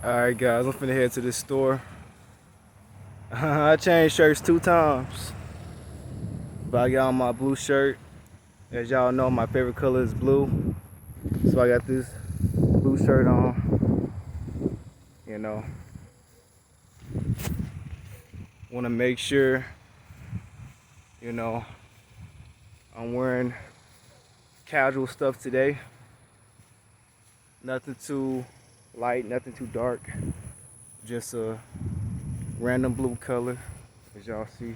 Alright guys, I'm finna head to this store. I changed shirts 2 times. But I got on my blue shirt. As y'all know, my favorite color is blue. So I got this blue shirt on. You know. Wanna make sure, you know, I'm wearing casual stuff today. Nothing too light, nothing too dark. Just a random blue color, as y'all see.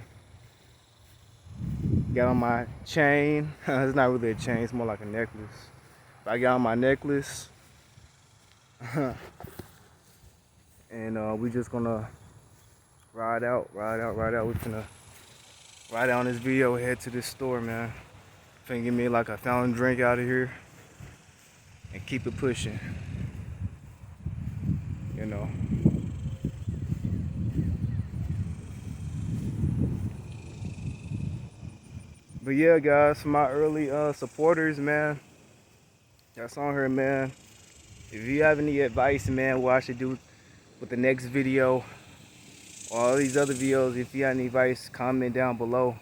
Got on my chain. It's not really a chain, it's more like a necklace. But I got on my necklace. And we just gonna ride out. We're finna ride out on this video, head to this store, man. Finna get me like a fountain drink out of here and keep it pushing. You know. But yeah, guys, for my early supporters, man, that's on here, man. If you have any advice, man, what I should do with the next video or all these other videos, if you have any advice, comment down below.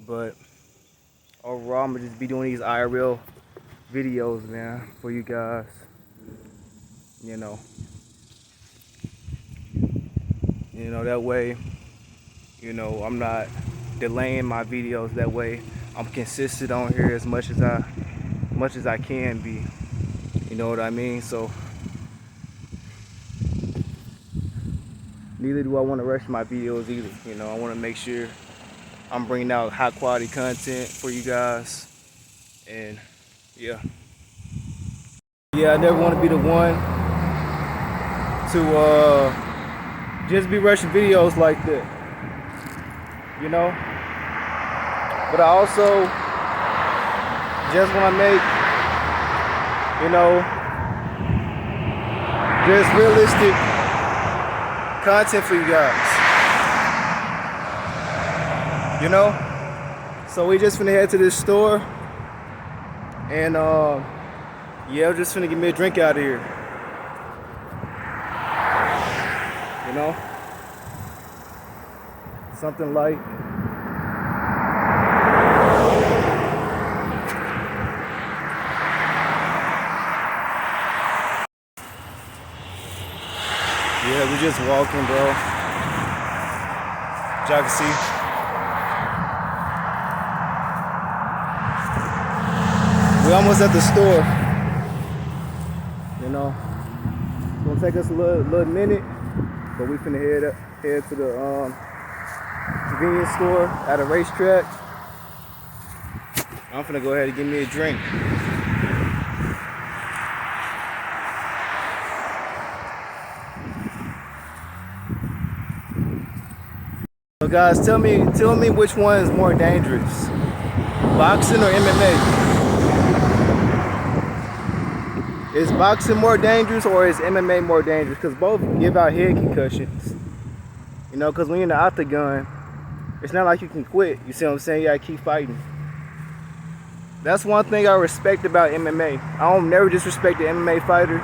But overall, I'm gonna just be doing these IRL videos, man, for you guys. You know, that way, I'm not delaying my videos. That way I'm consistent on here as much as I can be. You know what I mean? So neither do I want to rush my videos either. I want to make sure I'm bringing out high quality content for you guys. And yeah, I never want to be the one to just be rushing videos like that, but I also just want to make, just realistic content for you guys, so we just finna head to this store and yeah, I'm just finna get me a drink out of here, something light. Yeah, we just walking, bro. As y'all can see. We almost at the store. It's gonna take us a little minute, but we finna head to the convenience store at a racetrack. I'm finna go ahead and get me a drink. So guys, tell me which one is more dangerous, boxing or MMA? Is boxing more dangerous or is MMA more dangerous? Because both give out head concussions. Because when you're in the octagon, it's not like you can quit. You see what I'm saying? You gotta keep fighting. That's one thing I respect about MMA. I don't never disrespect the MMA fighter,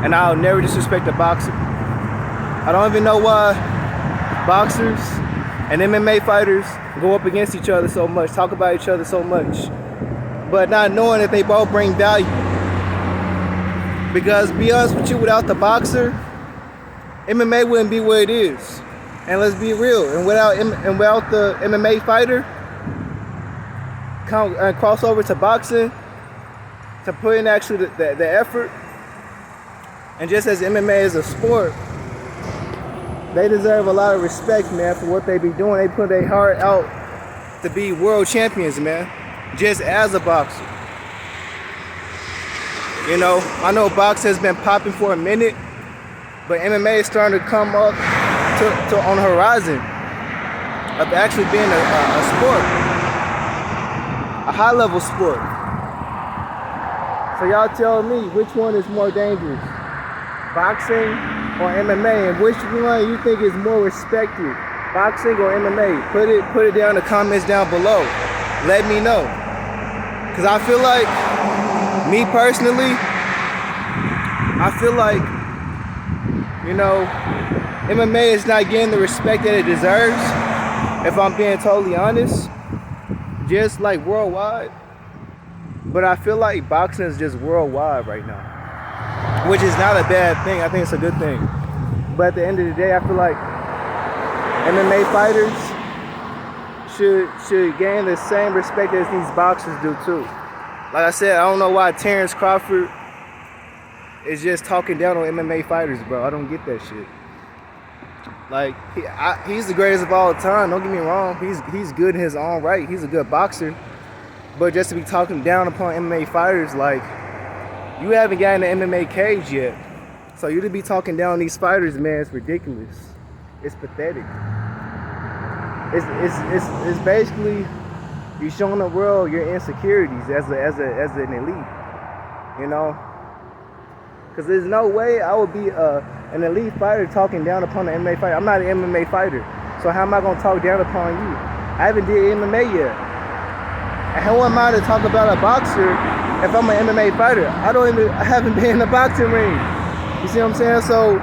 and I'll never disrespect the boxer. I don't even know why boxers and MMA fighters go up against each other so much, talk about each other so much, but not knowing that they both bring value. Because to be honest with you, without the boxer, MMA wouldn't be what it is. And let's be real, and without the MMA fighter cross over to boxing, to put in actually the effort, and just as MMA is a sport, they deserve a lot of respect, man, for what they be doing. They put their heart out to be world champions, man, just as a boxer. I know boxing has been popping for a minute, but MMA is starting to come up to on the horizon of actually being a sport, a high-level sport. So y'all tell me, which one is more dangerous, boxing or MMA, and which one you think is more respected, boxing or MMA? Put it down in the comments down below. Let me know, because I feel like, me personally, I feel like, you know, MMA is not getting the respect that it deserves, if I'm being totally honest, just like worldwide. But I feel like boxing is just worldwide right now, which is not a bad thing. I think it's a good thing. But at the end of the day, I feel like MMA fighters should gain the same respect as these boxers do too. Like I said, I don't know why Terrence Crawford is just talking down on MMA fighters, bro. I don't get that shit. Like, he's the greatest of all time. Don't get me wrong. He's good in his own right. He's a good boxer. But just to be talking down upon MMA fighters, like, you haven't gotten the MMA cage yet. So you to be talking down on these fighters, man, it's ridiculous. It's pathetic. It's basically you showing the world your insecurities as an elite, you know. Because there's no way I would be an elite fighter talking down upon an MMA fighter. I'm not an MMA fighter, so how am I gonna talk down upon you? I haven't did MMA yet. And how am I to talk about a boxer if I'm an MMA fighter? I haven't been in the boxing ring. You see what I'm saying? So,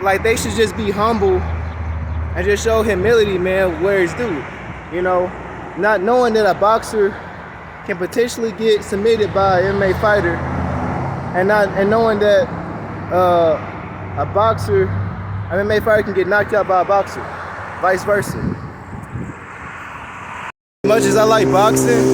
like, they should just be humble and just show humility, man, where it's due. You know, not knowing that a boxer can potentially get submitted by an MMA fighter, and knowing that an MMA fighter can get knocked out by a boxer, vice versa. As much as I like boxing,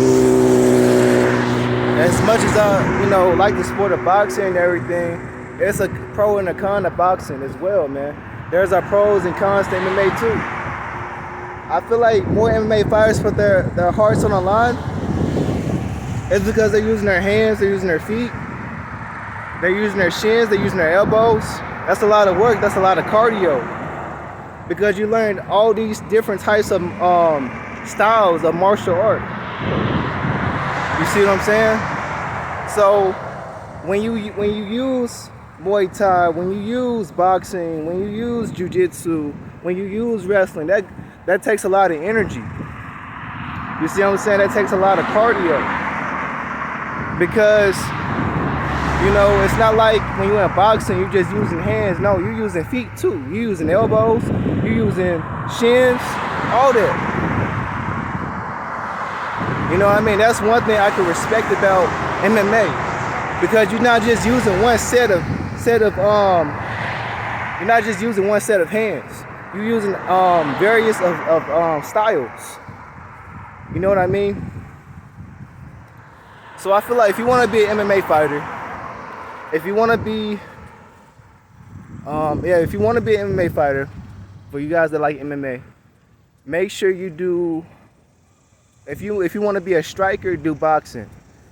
as much as I, you know, like the sport of boxing and everything, it's a pro and a con to boxing as well, man. There's our pros and cons to MMA too. I feel like more MMA fighters put their hearts on the line. It's because they're using their hands, they're using their feet, they're using their shins, they're using their elbows. That's a lot of work, that's a lot of cardio. Because you learn all these different types of styles of martial art. You see what I'm saying? So when you use Muay Thai, when you use boxing, when you use jiu-jitsu, when you use wrestling, that takes a lot of energy. You see what I'm saying? That takes a lot of cardio. Because, you know, it's not like when you're in boxing, you're just using hands. No, you're using feet too. You're using elbows, you're using shins, all that. You know what I mean? That's one thing I can respect about MMA. Because you're not just using one you're not just using one set of hands. You're using various of styles. You know what I mean? So I feel like if you want to be an MMA fighter, if you want to be if you want to be an MMA fighter, for you guys that like MMA, make sure you do, if you want to be a striker, do boxing.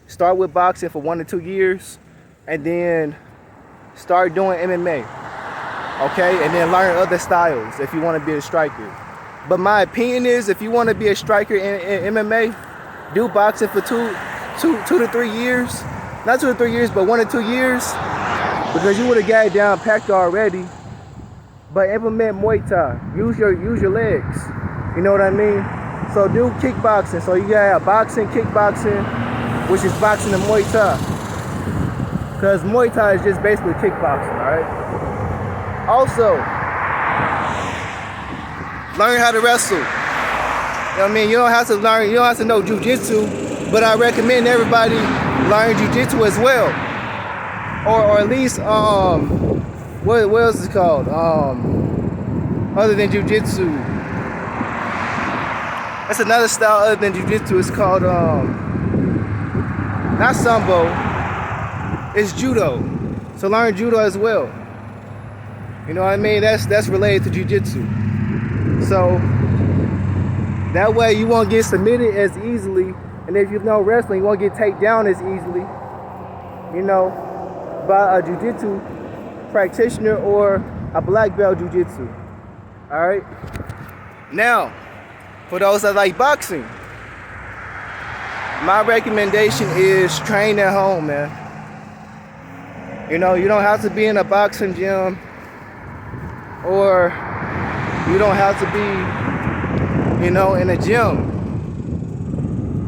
Start with boxing for 1 to 2 years, and then start doing MMA. Okay, and then learn other styles if you want to be a striker. But my opinion is, if you want to be a striker in MMA, do boxing for two to 3 years. Not 2 to 3 years, but 1 to 2 years, because you would have got it down packed already. But implement Muay Thai. Use your legs. You know what I mean? So do kickboxing. So you got boxing, kickboxing, which is boxing and Muay Thai. Because Muay Thai is just basically kickboxing, alright? Also, learn how to wrestle. You know what I mean? You don't have to know jiu-jitsu, but I recommend everybody learn jiu-jitsu as well. Or at least, what else is it called? Other than jiu-jitsu. That's another style other than jiu-jitsu. It's called, not sambo, it's judo. So learn judo as well. You know what I mean? That's related to jiu-jitsu. So that way you won't get submitted as easily, and if you know wrestling, you won't get taken down as easily, you know, by a jiu-jitsu practitioner or a black belt jiu-jitsu. All right. Now, for those that like boxing, my recommendation is train at home, man. You know, you don't have to be in a boxing gym, or you don't have to be, you know, in a gym.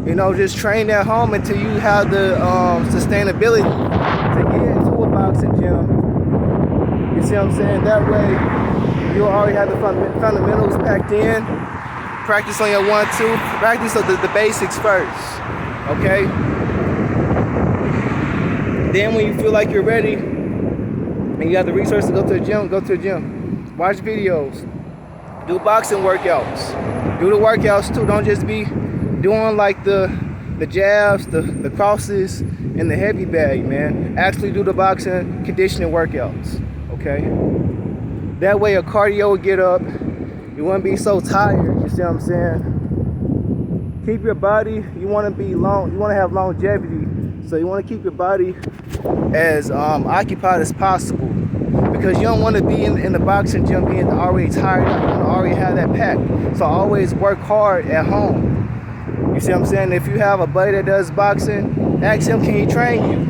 You know, just train at home until you have the sustainability to get into a boxing gym see what I'm saying? That way, you'll already have the fundamentals packed in. Practice on your 1-2. Practice the basics first, okay? Then when you feel like you're ready and you have the resources to go to the gym, go to the gym. Watch videos. Do boxing workouts. Do the workouts too. Don't just be doing like the jabs, the crosses, and the heavy bag, man. Actually do the boxing conditioning workouts, okay? That way your cardio will get up. You won't be so tired, you see what I'm saying? Keep your body, you want to have longevity, so you want to keep your body as occupied as possible, because you don't want to be in the boxing gym being already tired out. You want to already have that pack. So always work hard at home. You see what I'm saying? If you have a buddy that does boxing, ask him, can he train you?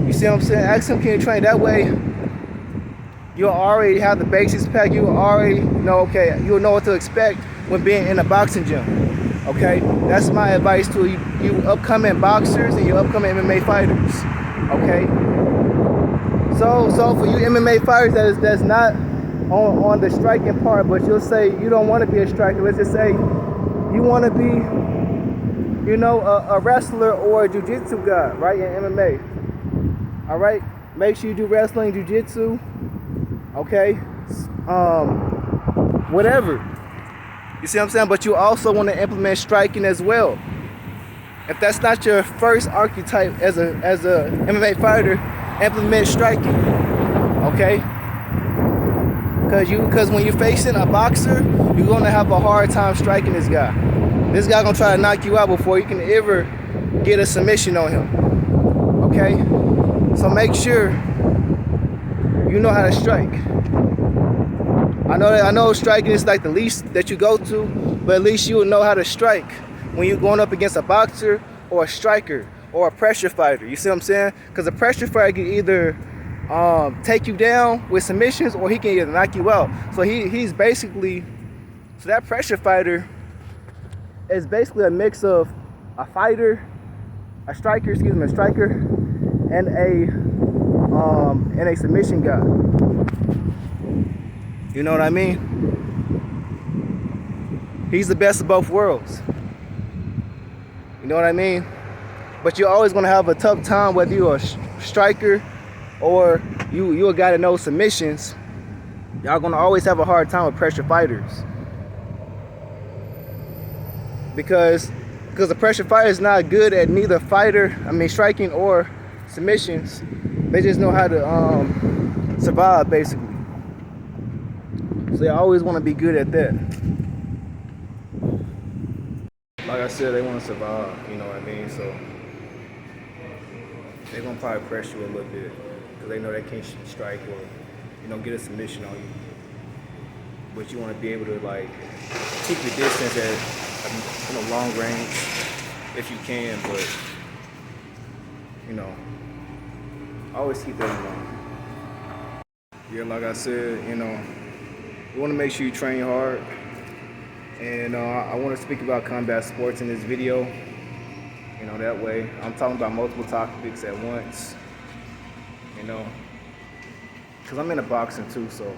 You see what I'm saying? Ask him, can he train? That way, you'll already have the basics packed. You will already know, okay, you'll know what to expect when being in a boxing gym. Okay? That's my advice to you upcoming boxers and you upcoming MMA fighters. Okay? So for you MMA fighters that's not on the striking part, but you'll say you don't want to be a striker. Let's just say you want to be, you know, a wrestler or a jiu-jitsu guy, right, in MMA. All right? Make sure you do wrestling, jiu-jitsu, okay? Whatever. You see what I'm saying? But you also want to implement striking as well. If that's not your first archetype as a MMA fighter, implement striking, okay? Because when you're facing a boxer, you're gonna have a hard time striking this guy. This guy gonna try to knock you out before you can ever get a submission on him, okay? So make sure you know how to strike. I know striking is like the least that you go to, but at least you will know how to strike when you're going up against a boxer or a striker or a pressure fighter. You see what I'm saying? Because a pressure fighter can either take you down with submissions or he can either knock you out. So he's basically, so that pressure fighter is basically a mix of a fighter, a striker and a submission guy. You know what I mean? He's the best of both worlds. You know what I mean? But you're always gonna have a tough time whether you're a striker or you a guy that knows submissions. Y'all gonna always have a hard time with pressure fighters. Because the pressure fighter is not good at neither striking or submissions. They just know how to survive, basically. So they always want to be good at that. Like I said, they want to survive, you know what I mean? So they're going to probably pressure you a little bit because they know they can't strike or, you know, get a submission on you. But you want to be able to, like, keep your distance at, you know, long range if you can, but, you know, always keep that in mind. Yeah, like I said, you know, you want to make sure you train hard. And I want to speak about combat sports in this video. You know, that way I'm talking about multiple topics at once. You know, because I'm into boxing too, so,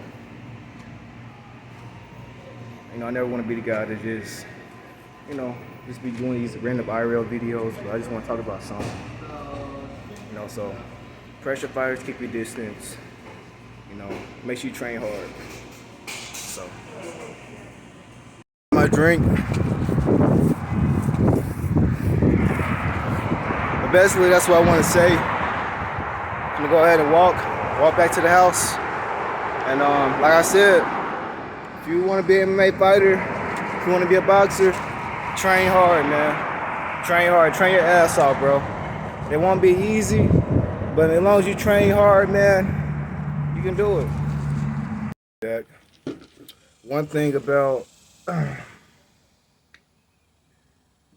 you know, I never want to be the guy that just, you know, just be doing these random IRL videos, but I just want to talk about something. You know, so pressure fighters, keep your distance. You know, make sure you train hard. So, my drink. But basically, that's what I want to say. I'm gonna go ahead and walk back to the house. And like I said, if you want to be an MMA fighter, if you want to be a boxer, train hard, man. Train hard. Train your ass off, bro. It won't be easy, but as long as you train hard, man, you can do it. That one thing about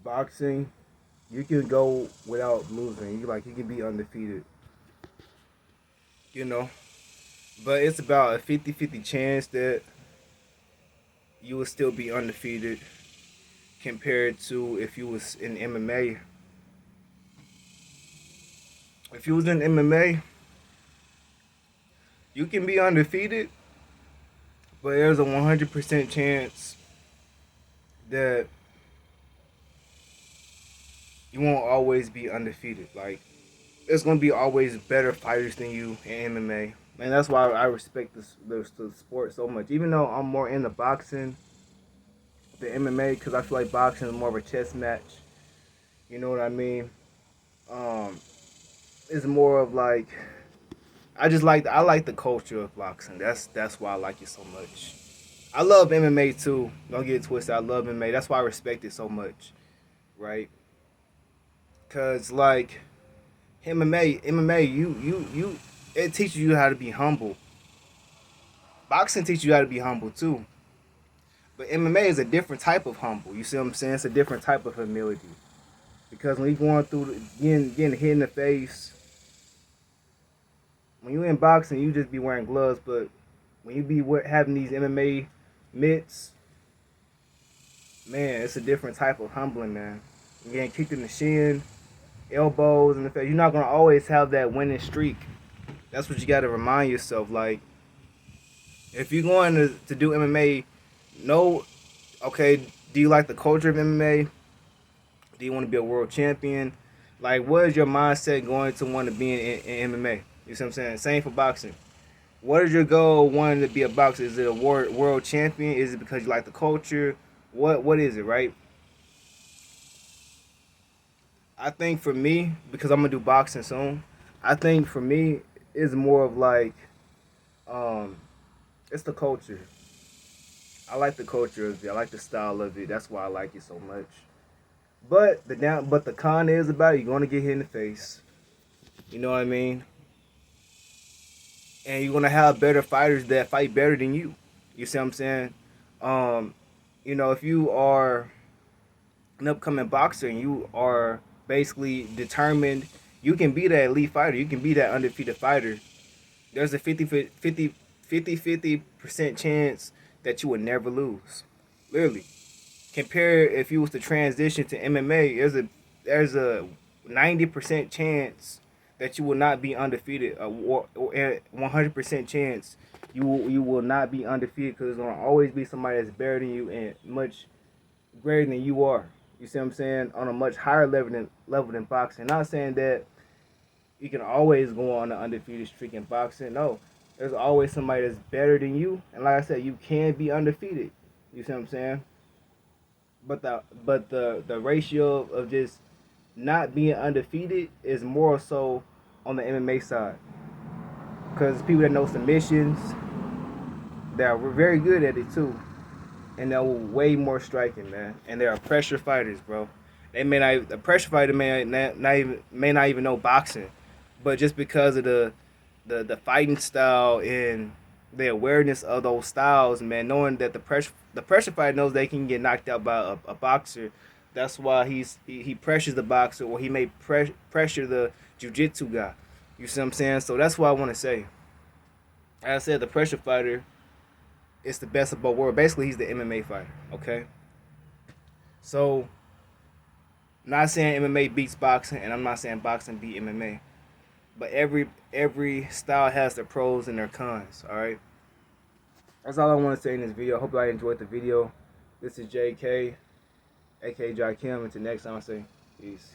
boxing, you can go without losing. You can be undefeated. You know, but it's about a 50-50 chance that you will still be undefeated compared to if you was in MMA. If you was in MMA, You can be undefeated, but there's a 100% chance that you won't always be undefeated. Like, there's gonna be always better fighters than you in MMA, and that's why I respect the sport so much. Even though I'm more into boxing than MMA, because I feel like boxing is more of a chess match. You know what I mean? Um, it's more of like I like the culture of boxing. That's why I like it so much. I love MMA too. Don't get it twisted. I love MMA. That's why I respect it so much, right? Cause like MMA, you, it teaches you how to be humble. Boxing teaches you how to be humble too. But MMA is a different type of humble. You see what I'm saying? It's a different type of humility. Because when you're going through getting hit in the face, when you in boxing, you just be wearing gloves. But when you be having these MMA mitts, man, it's a different type of humbling, man. You're getting kicked in the shin, elbows in the face. You're not gonna always have that winning streak. That's what you got to remind yourself. Like, if you're going to do MMA, no, okay, do you like the culture of MMA? Do you want to be a world champion? Like, what is your mindset going to want to be in MMA? You see what I'm saying? Same for boxing. What is your goal wanting to be a boxer? Is it a world champion? Is it because you like the culture? What is it, right? I think for me, because I'm gonna do boxing soon, I think for me it's more of like um it's the culture. I like the culture of it. I like the style of it. That's why I like it so much. But the con is about it, you're gonna get hit in the face. You know what I mean? And you're gonna have better fighters that fight better than you. You see what I'm saying? Um, if you are an upcoming boxer and you are basically determined, you can be that elite fighter. You can be that undefeated fighter. There's a 50% chance that you will never lose. Literally. Compare if you was to transition to MMA, there's a 90% chance that you will not be undefeated. A 100% chance you will not be undefeated, because there's gonna always be somebody that's better than you and much greater than you are. You see what I'm saying? On a much higher level than boxing. Not saying that you can always go on an undefeated streak in boxing. No, there's always somebody that's better than you, and like I said, you can be undefeated. You see what I'm saying? But the ratio of just not being undefeated is more so on the MMA side, because people that know submissions, they're very good at it too, and they're way more striking, man. And they are pressure fighters, bro. They may not a pressure fighter may not even know boxing, but just because of the fighting style and the awareness of those styles, man, knowing that the pressure fighter knows they can get knocked out by a boxer. That's why he pressures the boxer, or he may pressure the jiu-jitsu guy. You see what I'm saying? So that's what I want to say. As I said, the pressure fighter is the best of both worlds. Basically, he's the MMA fighter. Okay. So, not saying MMA beats boxing, and I'm not saying boxing beat MMA, but every style has their pros and their cons. All right. That's all I want to say in this video. I hope you all enjoyed the video. This is JK, aka Jai Kim. Until next time, I say peace.